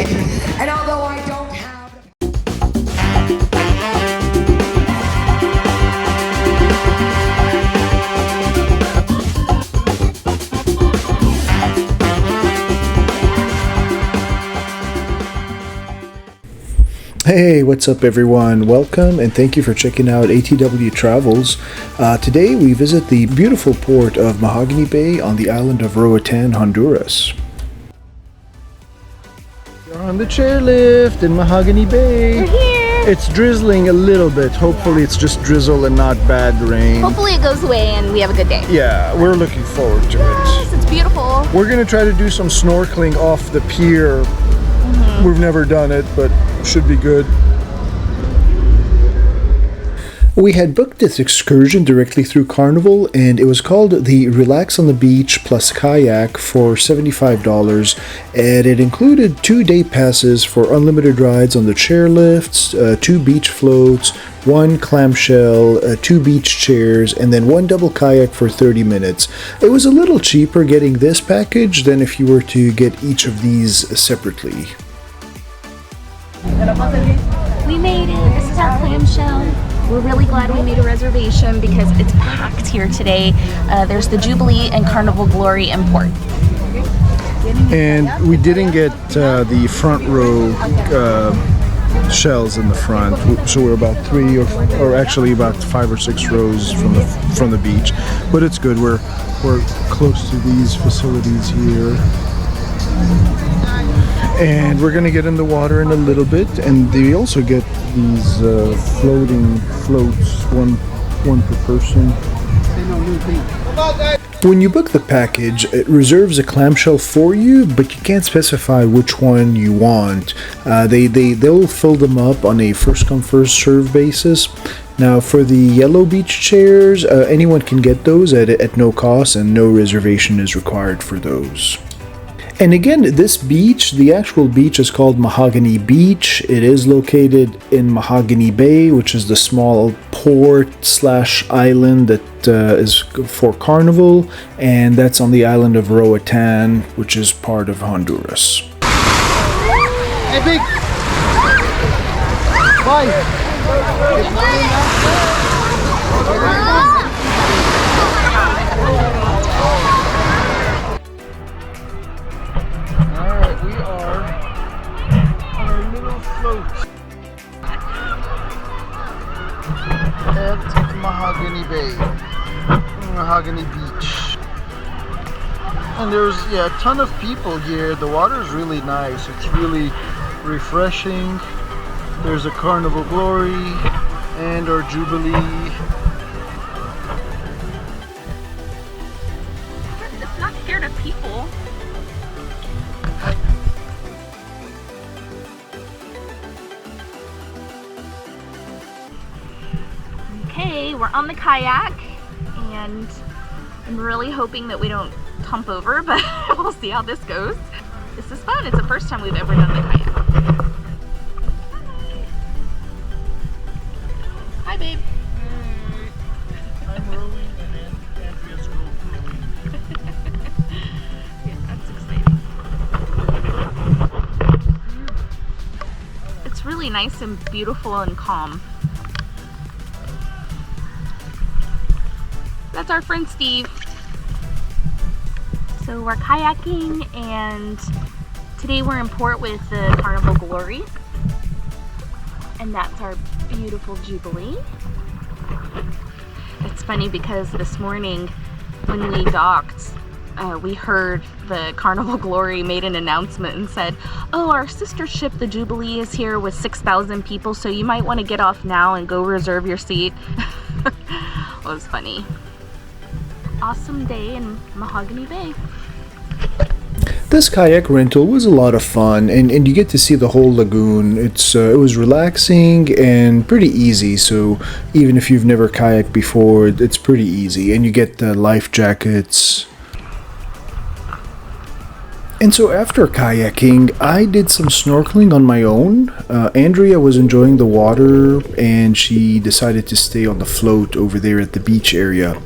vacation. And although I don't have... Hey, what's up everyone? Welcome and thank you for checking out ATW Travels. Today we visit the beautiful port of Mahogany Bay on the island of Roatan, Honduras. We're on the chairlift in Mahogany Bay. We're here! It's drizzling a little bit. Hopefully it's just drizzle and not bad rain. Hopefully it goes away and we have a good day. Yeah, we're looking forward to Yes, it's beautiful. it. We're gonna try to do some snorkeling off the pier. We've never done it, but should be good. We had booked this excursion directly through Carnival, and it was called the Relax on the Beach plus Kayak for $75, and it included 2-day passes for unlimited rides on the chairlifts, 2 beach floats, 1 clamshell, 2 beach chairs, and then 1 double kayak for 30 minutes. It was a little cheaper getting this package than if you were to get each of these separately. We made it. This is our clamshell. We're really glad we made a reservation because it's packed here today. There's the Jubilee and Carnival Glory import. And we didn't get the front row shells in the front, so we're about 3 or actually about 5 or 6 rows from the beach. But it's good. We're close to these facilities here. And we're gonna get in the water in a little bit, and they also get these floating floats, one per person. When you book the package, it reserves a clamshell for you, but you can't specify which one you want. They'll fill them up on a first come first serve basis. Now for the yellow beach chairs, anyone can get those at no cost, and no reservation is required for those. And again, this beach, the actual beach is called Mahogany Beach. It is located in Mahogany Bay, which is the small port / island that is for Carnival, and that's on the island of Roatan, which is part of Honduras. Hey, big! Bye! At Mahogany Bay, Mahogany Beach, and there's a ton of people here. The water is really nice. It's really refreshing. There's a Carnival Glory and our Jubilee. It's not scared of people. Okay, we're on the kayak, and I'm really hoping that we don't tump over, but we'll see how this goes. This is fun. It's the first time we've ever done the kayak. Hi, babe. I'm rowing and Andrea's rowing. Yeah, that's exciting. It's really nice and beautiful and calm. That's our friend Steve. So we're kayaking, and today we're in port with the Carnival Glory, and that's our beautiful Jubilee. It's funny because this morning when we docked, we heard the Carnival Glory made an announcement and said, oh, our sister ship the Jubilee is here with 6,000 people, so you might want to get off now and go reserve your seat. It was funny. Awesome day in Mahogany Bay. This kayak rental was a lot of fun, and you get to see the whole lagoon. It was relaxing and pretty easy, so even if you've never kayaked before, it's pretty easy, and you get the life jackets. And so after kayaking, I did some snorkeling on my own. Andrea was enjoying the water, and she decided to stay on the float over there at the beach area.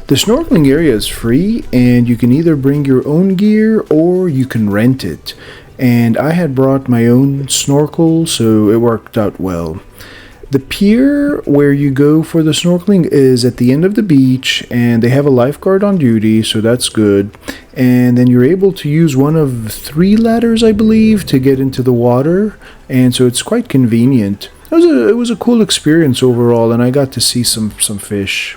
The snorkeling area is free, and you can either bring your own gear or you can rent it. and I had brought my own snorkel, so it worked out well. The pier where you go for the snorkeling is at the end of the beach, and they have a lifeguard on duty, so that's good. And then you're able to use one of 3 ladders, I believe, to get into the water, and so it's quite convenient. It was a cool experience overall, and I got to see some fish.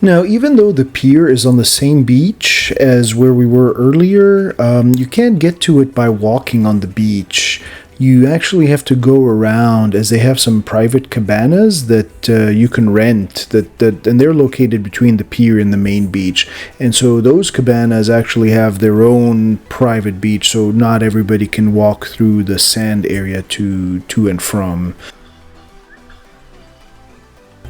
Now, even though the pier is on the same beach as where we were earlier, you can't get to it by walking on the beach. You actually have to go around, as they have some private cabanas that you can rent, and they're located between the pier and the main beach. And so those cabanas actually have their own private beach, so not everybody can walk through the sand area to and from.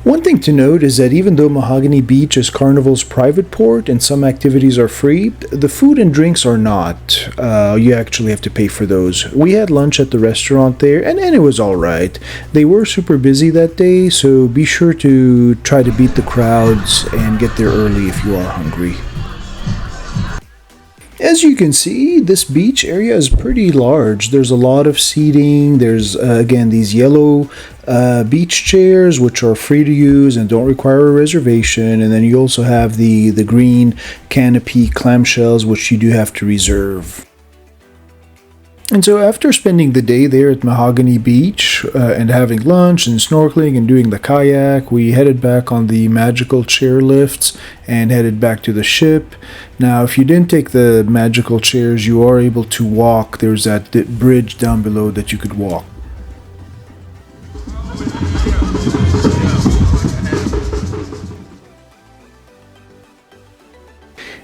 One thing to note is that even though Mahogany Beach is Carnival's private port and some activities are free, the food and drinks are not. You actually have to pay for those. We had lunch at the restaurant there, and it was alright. They were super busy that day, so be sure to try to beat the crowds and get there early if you are hungry. As you can see, this beach area is pretty large. There's a lot of seating. There's, again, these yellow beach chairs, which are free to use and don't require a reservation. And then you also have the green canopy clamshells, which you do have to reserve. And so after spending the day there at Mahogany Beach and having lunch and snorkeling and doing the kayak, we headed back on the magical chairlifts and headed back to the ship. Now, if you didn't take the magical chairs, you are able to walk. There's that bridge down below that you could walk.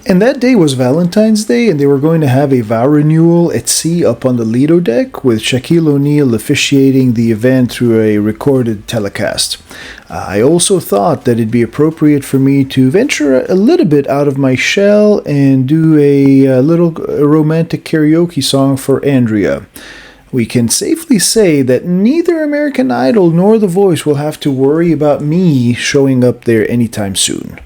And that day was Valentine's Day, and they were going to have a vow renewal at sea up on the Lido deck, with Shaquille O'Neal officiating the event through a recorded telecast. I also thought that it'd be appropriate for me to venture a little bit out of my shell and do a little romantic karaoke song for Andrea. We can safely say that neither American Idol nor The Voice will have to worry about me showing up there anytime soon.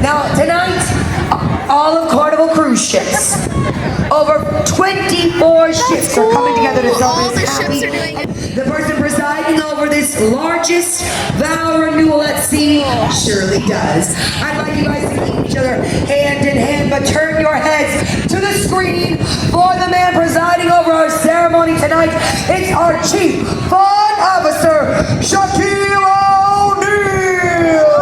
Now, tonight, all of Carnival cruise ships, over 24 ships are coming together to celebrate this happy. The person presiding over this largest vow renewal at sea surely does. I'd like you guys to keep each other hand in hand, but turn your heads to the screen for the man presiding over our ceremony tonight. It's our Chief Fun Officer, Shaquille O'Neal.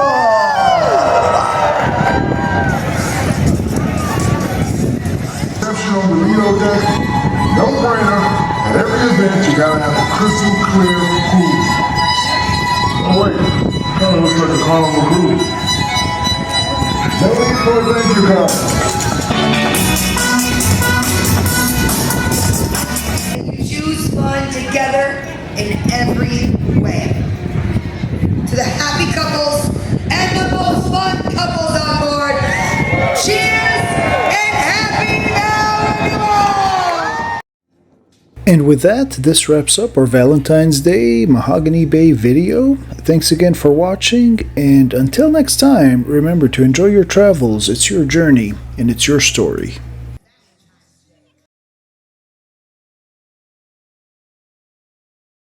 On the Lido deck, no brainer. At every event, you gotta have a crystal clear pool. Oh wait, that looks like a Carnival cruise. Thank you guys. Choose fun together in every way. To the happy couples and the most fun couples on board, cheers and happy Renewals! And with that, this wraps up our Valentine's Day Mahogany Bay video. Thanks again for watching, and until next time, remember to enjoy your travels. It's your journey, and it's your story.